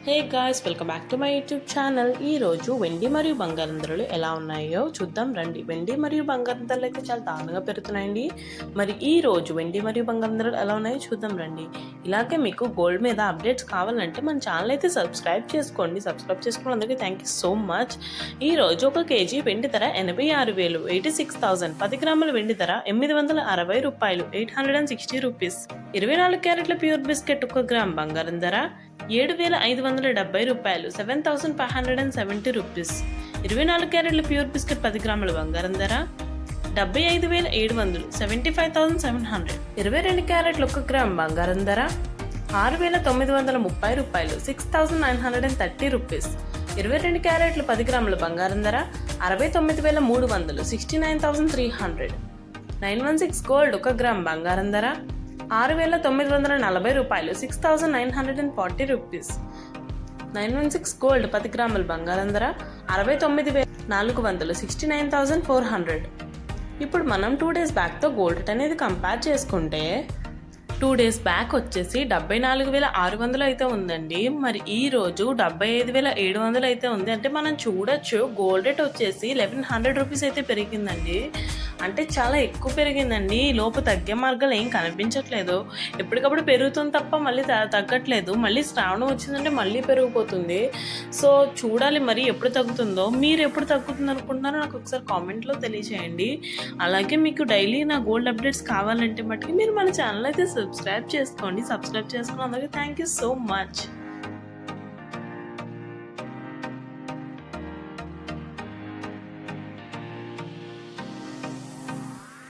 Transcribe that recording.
Hey guys, welcome back to my YouTube channel. ఈరోజు వెండి మరియు బంగారం ధరలు ఎలా ఉన్నాయో చూద్దాం రండి. వెండి మరియు బంగారం ధరలు అయితే చాలా దారుణంగా పెరుగుతున్నాయండి. మరి ఈ రోజు వెండి మరియు బంగారం ధరలు ఎలా ఉన్నాయో చూద్దాం రండి. ఇలాగే మీకు గోల్డ్ మీద అప్డేట్స్ కావాలంటే మన ఛానల్ అయితే సబ్స్క్రైబ్ చేసుకోండి. సబ్స్క్రైబ్ చేసుకున్నందుకు థ్యాంక్ యూ సో మచ్. ఈ రోజు ఒక కేజీ వెండి ధర 86,000, 86,000. 10 గ్రాముల వెండి ధర 860 రూపాయలు, 860 రూపీస్. 24 క్యారెట్ల ప్యూర్ బిస్కెట్ 1 గ్రామ్ బంగారం ధర 7,570 రూపాయలు, 7,570 రూపీస్. 24 క్యారెట్ల ప్యూర్ బిస్కెట్ 10 గ్రాముల బంగారం ధర 75,700, 75,700. 22 క్యారెట్ల 1 గ్రామ్ బంగారం ధర 6,930 రూపాయలు, 6,930 రూపీస్. 22 క్యారెట్ల 10 గ్రాముల బంగారం ధర 69,300, 69,300. 916 గోల్డ్ 1 గ్రామ్ బంగారం ధర 6,940 రూపాయలు, 6,940 రూపీస్. 916 గోల్డ్ 10 గ్రాముల బంగారం ధర 69,400, 69,400. ఇప్పుడు మనం 2 డేస్ బ్యాక్తో గోల్డ్ రేట్ అనేది కంపేర్ చేసుకుంటే 2 డేస్ బ్యాక్ వచ్చేసి 74,600 అయితే ఉందండి. మరి ఈ రోజు 75,700 అయితే ఉంది. అంటే మనం చూడొచ్చు గోల్డ్ రేట్ వచ్చేసి 1,100 రూపీస్ అయితే పెరిగిందండి. అంటే చాలా ఎక్కువ పెరిగిందండి. లోపు తగ్గే మార్గాలు ఏం కనిపించట్లేదు. ఎప్పటికప్పుడు పెరుగుతుంది తప్ప మళ్ళీ తగ్గట్లేదు. మళ్ళీ శ్రావణం వచ్చిందంటే మళ్ళీ పెరిగిపోతుంది. సో చూడాలి మరి ఎప్పుడు తగ్గుతుందో. మీరు ఎప్పుడు తగ్గుతుంది అనుకుంటున్నారో నాకు ఒకసారి కామెంట్లో తెలియజేయండి. అలాగే మీకు డైలీ నా గోల్డ్ అప్డేట్స్ కావాలంటే మట్టుకు మీరు మన ఛానల్ అయితే సబ్స్క్రైబ్ చేసుకోండి. సబ్స్క్రైబ్ చేసుకున్నందుకు థ్యాంక్ యూ సో మచ్.